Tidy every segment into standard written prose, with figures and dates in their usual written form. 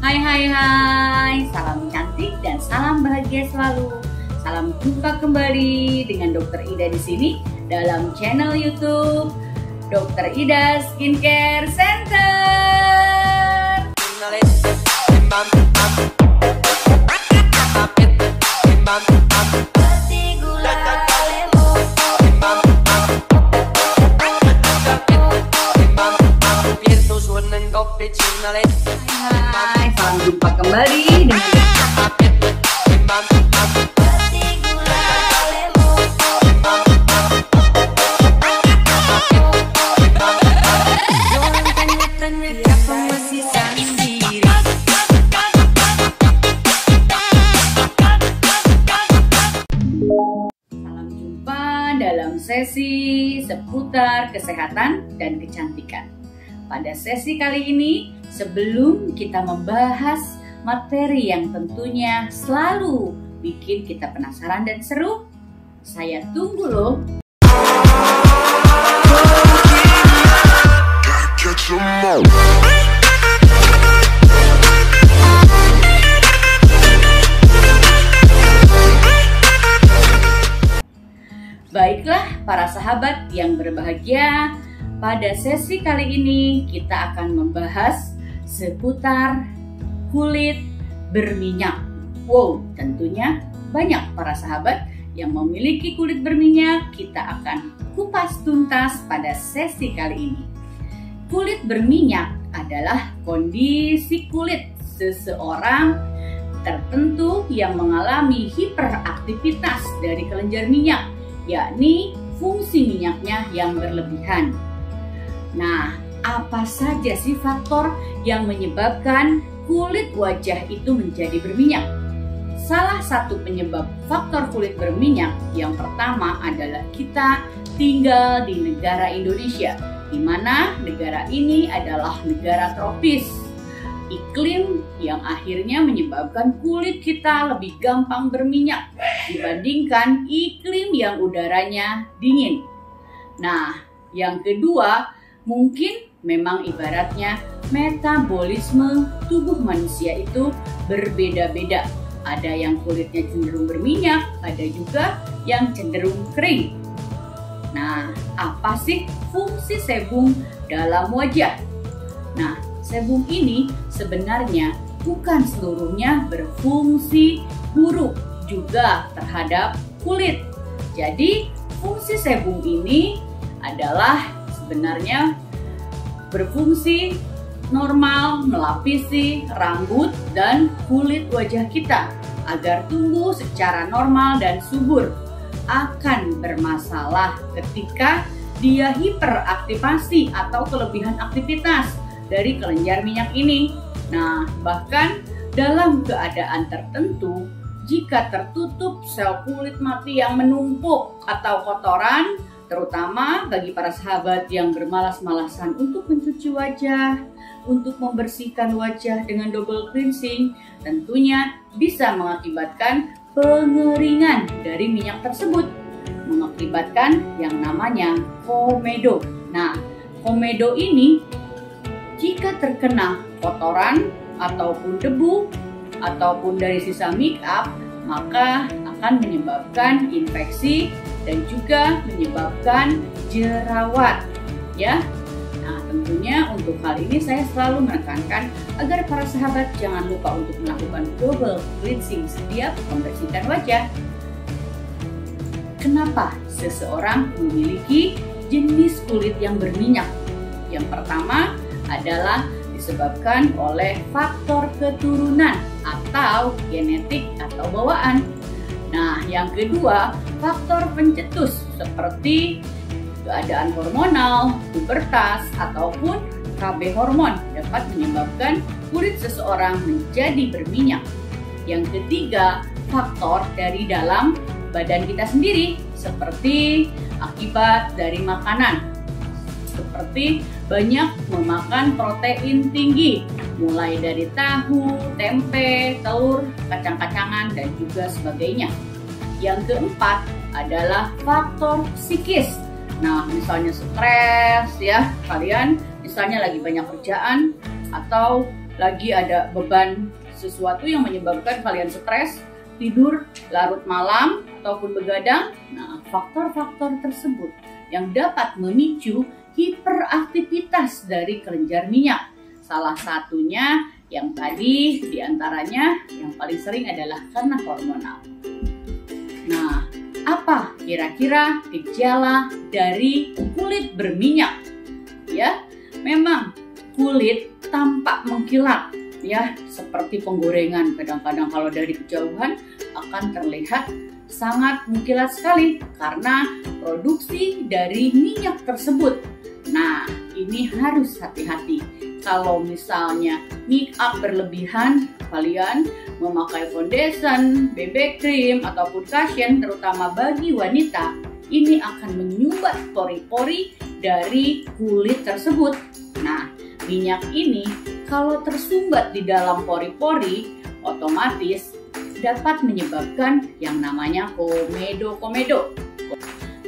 Hai, salam cantik dan salam bahagia selalu. Salam jumpa kembali dengan Dokter Ida di sini dalam channel YouTube Dokter Ida Skincare Center. Hai, salam jumpa kembali dengan dalam sesi seputar kesehatan dan kecantikan. Pada sesi kali ini, sebelum kita membahas materi yang tentunya selalu bikin kita penasaran dan seru, saya tunggu loh. Baiklah para sahabat yang berbahagia, pada sesi kali ini kita akan membahas seputar kulit berminyak. Wow, tentunya banyak para sahabat yang memiliki kulit berminyak. Kita akan kupas tuntas pada sesi kali ini. Kulit berminyak adalah kondisi kulit seseorang tertentu yang mengalami hiperaktivitas dari kelenjar minyak, yakni fungsi minyaknya yang berlebihan. Nah, apa saja sih faktor yang menyebabkan kulit wajah itu menjadi berminyak? Salah satu penyebab faktor kulit berminyak yang pertama adalah kita tinggal di negara Indonesia, di mana negara ini adalah negara tropis. Iklim yang akhirnya menyebabkan kulit kita lebih gampang berminyak dibandingkan iklim yang udaranya dingin. Nah, yang kedua, mungkin memang ibaratnya metabolisme tubuh manusia itu berbeda-beda. Ada yang kulitnya cenderung berminyak, ada juga yang cenderung kering. Nah, apa sih fungsi sebum dalam wajah? Nah, sebum ini sebenarnya bukan seluruhnya berfungsi buruk juga terhadap kulit. Jadi, fungsi sebum ini adalah sebenarnya berfungsi normal melapisi rambut dan kulit wajah kita agar tumbuh secara normal dan subur. Akan bermasalah ketika dia hiperaktivasi atau kelebihan aktivitas dari kelenjar minyak ini. Nah, bahkan dalam keadaan tertentu, jika tertutup sel kulit mati yang menumpuk atau kotoran, terutama bagi para sahabat yang bermalas-malasan untuk mencuci wajah, untuk membersihkan wajah dengan double cleansing, tentunya bisa mengakibatkan pengeringan dari minyak tersebut, mengakibatkan yang namanya komedo. Nah, komedo ini jika terkena kotoran ataupun debu ataupun dari sisa make up, maka akan menyebabkan infeksi dan juga menyebabkan jerawat, ya. Nah, tentunya untuk hal ini saya selalu menekankan agar para sahabat jangan lupa untuk melakukan double cleansing setiap membersihkan wajah. Kenapa seseorang memiliki jenis kulit yang berminyak? Yang pertama adalah disebabkan oleh faktor keturunan atau genetik atau bawaan. Nah, yang kedua, faktor pencetus seperti keadaan hormonal, pubertas, ataupun KB hormon dapat menyebabkan kulit seseorang menjadi berminyak. Yang ketiga, faktor dari dalam badan kita sendiri seperti akibat dari makanan, seperti banyak memakan protein tinggi, mulai dari tahu, tempe, telur, kacang-kacangan, dan juga sebagainya. Yang keempat adalah faktor psikis. Nah, misalnya stres ya, kalian misalnya lagi banyak kerjaan atau lagi ada beban sesuatu yang menyebabkan kalian stres, tidur larut malam ataupun begadang. Nah, faktor-faktor tersebut yang dapat memicu hiperaktivitas dari kelenjar minyak. Salah satunya yang tadi diantaranya yang paling sering adalah karena hormonal. Nah, apa kira-kira gejala dari kulit berminyak? Ya, memang kulit tampak mengkilat, ya, seperti penggorengan. Kadang-kadang kalau dari kejauhan akan terlihat sangat mengkilat sekali karena produksi dari minyak tersebut. Nah, ini harus hati-hati. Kalau misalnya make up berlebihan, kalian memakai foundation, BB cream, ataupun cushion, terutama bagi wanita, ini akan menyumbat pori-pori dari kulit tersebut. Nah, minyak ini kalau tersumbat di dalam pori-pori, otomatis dapat menyebabkan yang namanya komedo.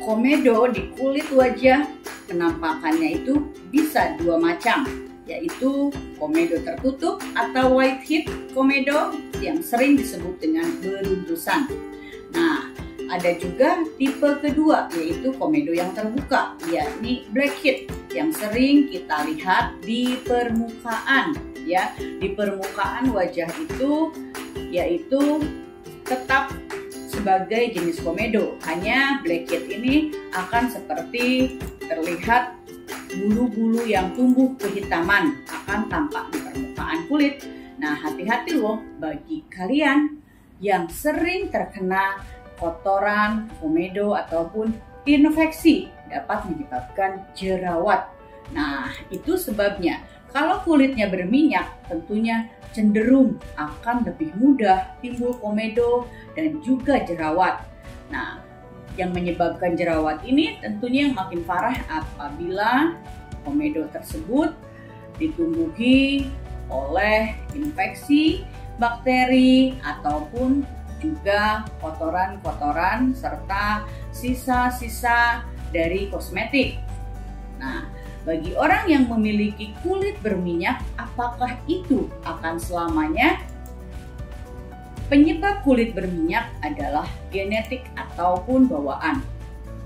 Komedo di kulit wajah penampakannya itu bisa dua macam, yaitu komedo tertutup atau whitehead komedo yang sering disebut dengan beruntusan. Nah, ada juga tipe kedua, yaitu komedo yang terbuka, yakni blackhead yang sering kita lihat di permukaan, ya. Di permukaan wajah itu yaitu tetap sebagai jenis komedo, hanya blackhead ini akan seperti terlihat bulu-bulu yang tumbuh kehitaman akan tampak di permukaan kulit. Nah, hati-hati loh bagi kalian yang sering terkena kotoran, komedo ataupun infeksi dapat menyebabkan jerawat. Nah, itu sebabnya kalau kulitnya berminyak tentunya cenderung akan lebih mudah timbul komedo dan juga jerawat. Nah, yang menyebabkan jerawat ini tentunya yang makin parah apabila komedo tersebut ditumbuhi oleh infeksi, bakteri, ataupun juga kotoran-kotoran serta sisa-sisa dari kosmetik. Nah, bagi orang yang memiliki kulit berminyak, apakah itu akan selamanya? Penyebab kulit berminyak adalah genetik ataupun bawaan.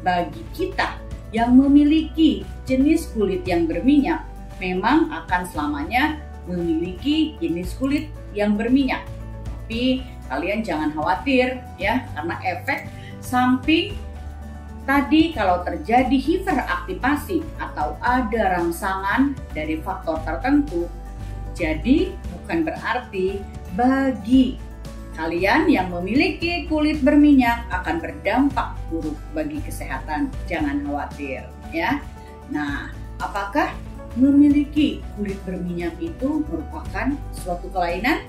Bagi kita yang memiliki jenis kulit yang berminyak, memang akan selamanya memiliki jenis kulit yang berminyak. Tapi kalian jangan khawatir ya, karena efek samping tadi kalau terjadi hiperaktivasi atau ada rangsangan dari faktor tertentu, jadi bukan berarti bagi kalian yang memiliki kulit berminyak akan berdampak buruk bagi kesehatan. Jangan khawatir ya. Nah, apakah memiliki kulit berminyak itu merupakan suatu kelainan?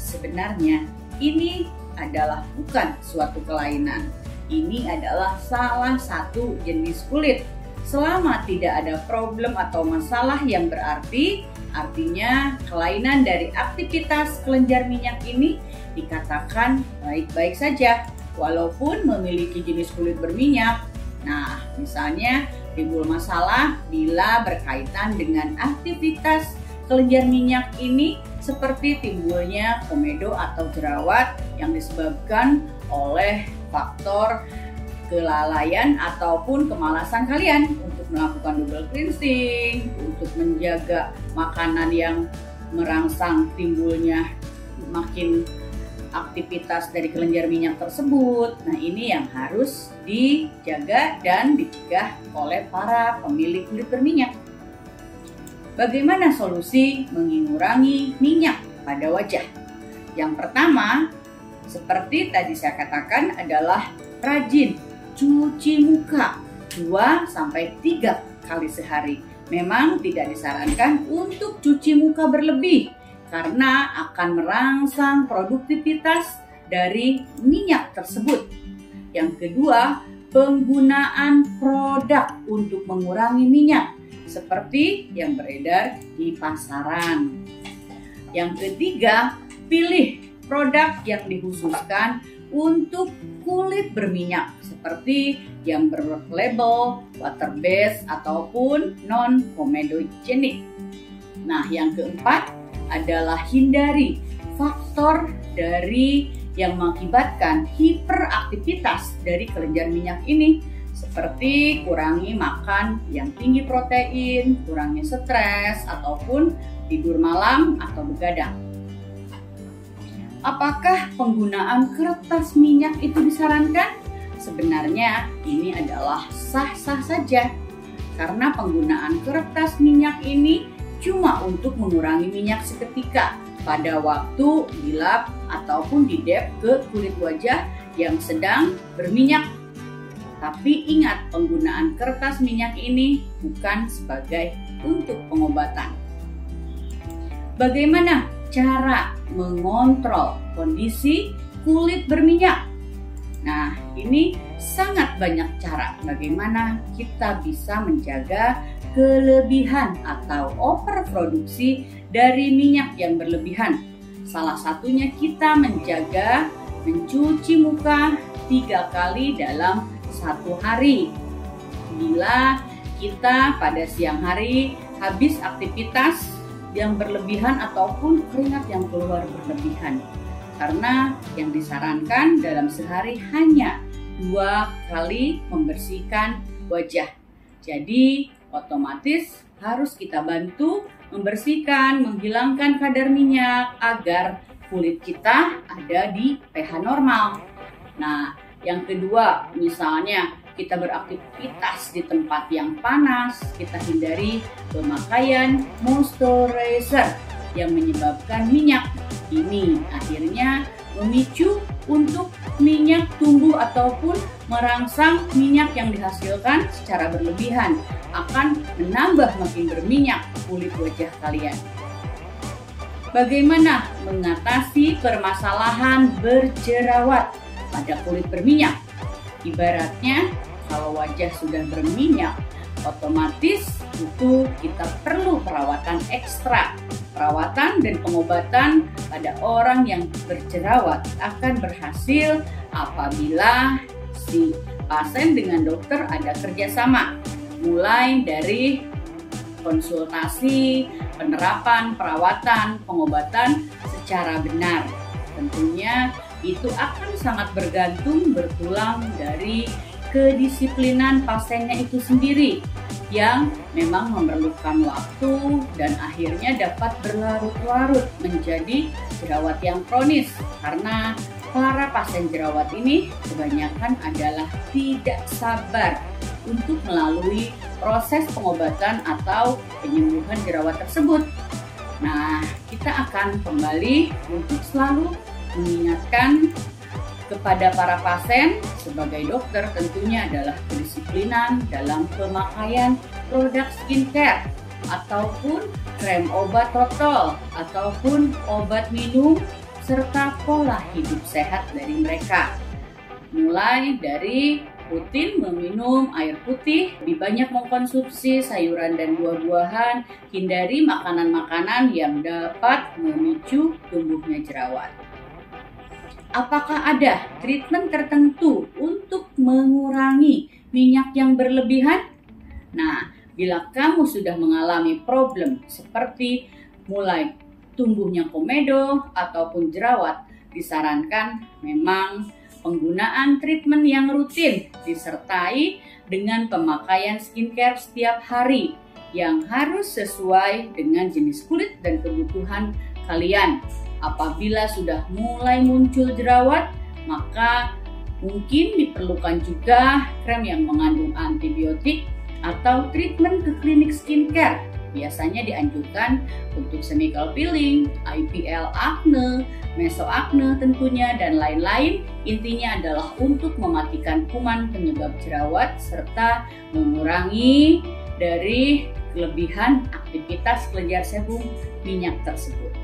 Sebenarnya ini adalah bukan suatu kelainan. Ini adalah salah satu jenis kulit. Selama tidak ada problem atau masalah yang berarti, artinya kelainan dari aktivitas kelenjar minyak ini dikatakan baik-baik saja, walaupun memiliki jenis kulit berminyak. Nah, misalnya timbul masalah bila berkaitan dengan aktivitas kelenjar minyak ini, seperti timbulnya komedo atau jerawat yang disebabkan oleh faktor kelalaian ataupun kemalasan kalian untuk melakukan double cleansing, untuk menjaga makanan yang merangsang timbulnya makin aktivitas dari kelenjar minyak tersebut. Nah, ini yang harus dijaga dan dicegah oleh para pemilik kulit berminyak. Bagaimana solusi mengurangi minyak pada wajah? Yang pertama, seperti tadi saya katakan, adalah rajin cuci muka 2-3 kali sehari. Memang tidak disarankan untuk cuci muka berlebih karena akan merangsang produktivitas dari minyak tersebut. Yang kedua, penggunaan produk untuk mengurangi minyak seperti yang beredar di pasaran. Yang ketiga, pilih produk yang dikhususkan untuk kulit berminyak seperti yang berlabel water based ataupun non comedogenic. Nah, yang keempat adalah hindari faktor dari yang mengakibatkan hiperaktivitas dari kelenjar minyak ini, seperti kurangi makan yang tinggi protein, kurangi stres, ataupun tidur malam atau begadang. Apakah penggunaan kertas minyak itu disarankan? Sebenarnya ini adalah sah-sah saja, karena penggunaan kertas minyak ini cuma untuk mengurangi minyak seketika pada waktu dilap ataupun didep ke kulit wajah yang sedang berminyak. Tapi ingat, penggunaan kertas minyak ini bukan sebagai untuk pengobatan. Bagaimana cara mengontrol kondisi kulit berminyak? Nah, ini sangat banyak cara bagaimana kita bisa menjaga kelebihan atau overproduksi dari minyak yang berlebihan. Salah satunya kita mencuci muka 3 kali dalam 1 hari. Bila kita pada siang hari habis aktivitas yang berlebihan ataupun keringat yang keluar berlebihan. Karena yang disarankan dalam sehari hanya 2 kali membersihkan wajah. Jadi otomatis harus kita bantu membersihkan, menghilangkan kadar minyak agar kulit kita ada di pH normal. Nah, yang kedua, misalnya kita beraktivitas di tempat yang panas, kita hindari pemakaian moisturizer yang menyebabkan minyak. Ini akhirnya memicu untuk minyak tumbuh ataupun merangsang minyak yang dihasilkan secara berlebihan, akan menambah makin berminyak kulit wajah kalian. Bagaimana mengatasi permasalahan berjerawat pada kulit berminyak? Ibaratnya kalau wajah sudah berminyak, otomatis itu kita perlu perawatan ekstra. Perawatan dan pengobatan pada orang yang berjerawat akan berhasil apabila si pasien dengan dokter ada kerjasama, mulai dari konsultasi, penerapan, perawatan, pengobatan secara benar. Tentunya itu akan sangat bertulang dari kedisiplinan pasiennya itu sendiri, yang memang memerlukan waktu dan akhirnya dapat berlarut-larut menjadi jerawat yang kronis, karena para pasien jerawat ini kebanyakan adalah tidak sabar untuk melalui proses pengobatan atau penyembuhan jerawat tersebut. Nah, kita akan kembali untuk selalu mengingatkan kepada para pasien sebagai dokter tentunya adalah kedisiplinan dalam pemakaian produk skincare ataupun krem obat total ataupun obat minum serta pola hidup sehat dari mereka. Mulai dari rutin meminum air putih, lebih banyak mengkonsumsi sayuran dan buah-buahan, hindari makanan-makanan yang dapat memicu tumbuhnya jerawat. Apakah ada treatment tertentu untuk mengurangi minyak yang berlebihan? Nah, bila kamu sudah mengalami problem seperti mulai tumbuhnya komedo ataupun jerawat, disarankan memang penggunaan treatment yang rutin disertai dengan pemakaian skincare setiap hari yang harus sesuai dengan jenis kulit dan kebutuhan kalian. Apabila sudah mulai muncul jerawat, maka mungkin diperlukan juga krem yang mengandung antibiotik atau treatment ke klinik skincare. Biasanya dianjurkan untuk chemical peeling, IPL acne, mesoacne tentunya, dan lain-lain. Intinya adalah untuk mematikan kuman penyebab jerawat serta mengurangi dari kelebihan aktivitas kelenjar sebum minyak tersebut.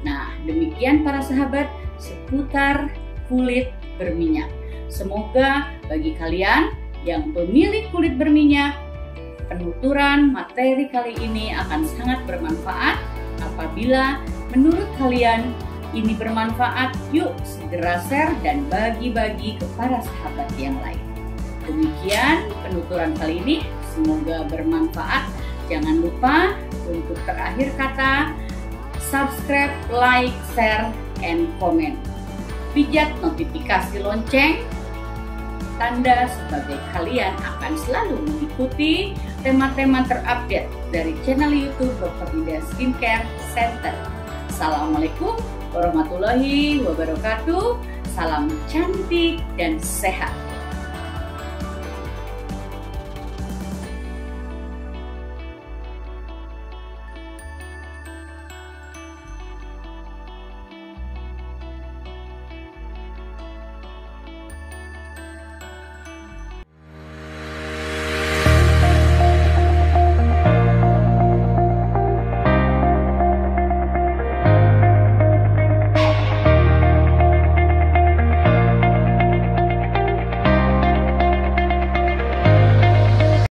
Nah, demikian para sahabat seputar kulit berminyak. Semoga bagi kalian yang pemilik kulit berminyak, penuturan materi kali ini akan sangat bermanfaat. Apabila menurut kalian ini bermanfaat, yuk segera share dan bagi-bagi kepada sahabat yang lain. Demikian penuturan kali ini, semoga bermanfaat. Jangan lupa untuk terakhir kata, subscribe, like, share, and comment. Pijat notifikasi lonceng, tanda sebagai kalian akan selalu mengikuti tema-tema terupdate dari channel YouTube Dr. Ida Skincare Center. Assalamualaikum warahmatullahi wabarakatuh. Salam cantik dan sehat.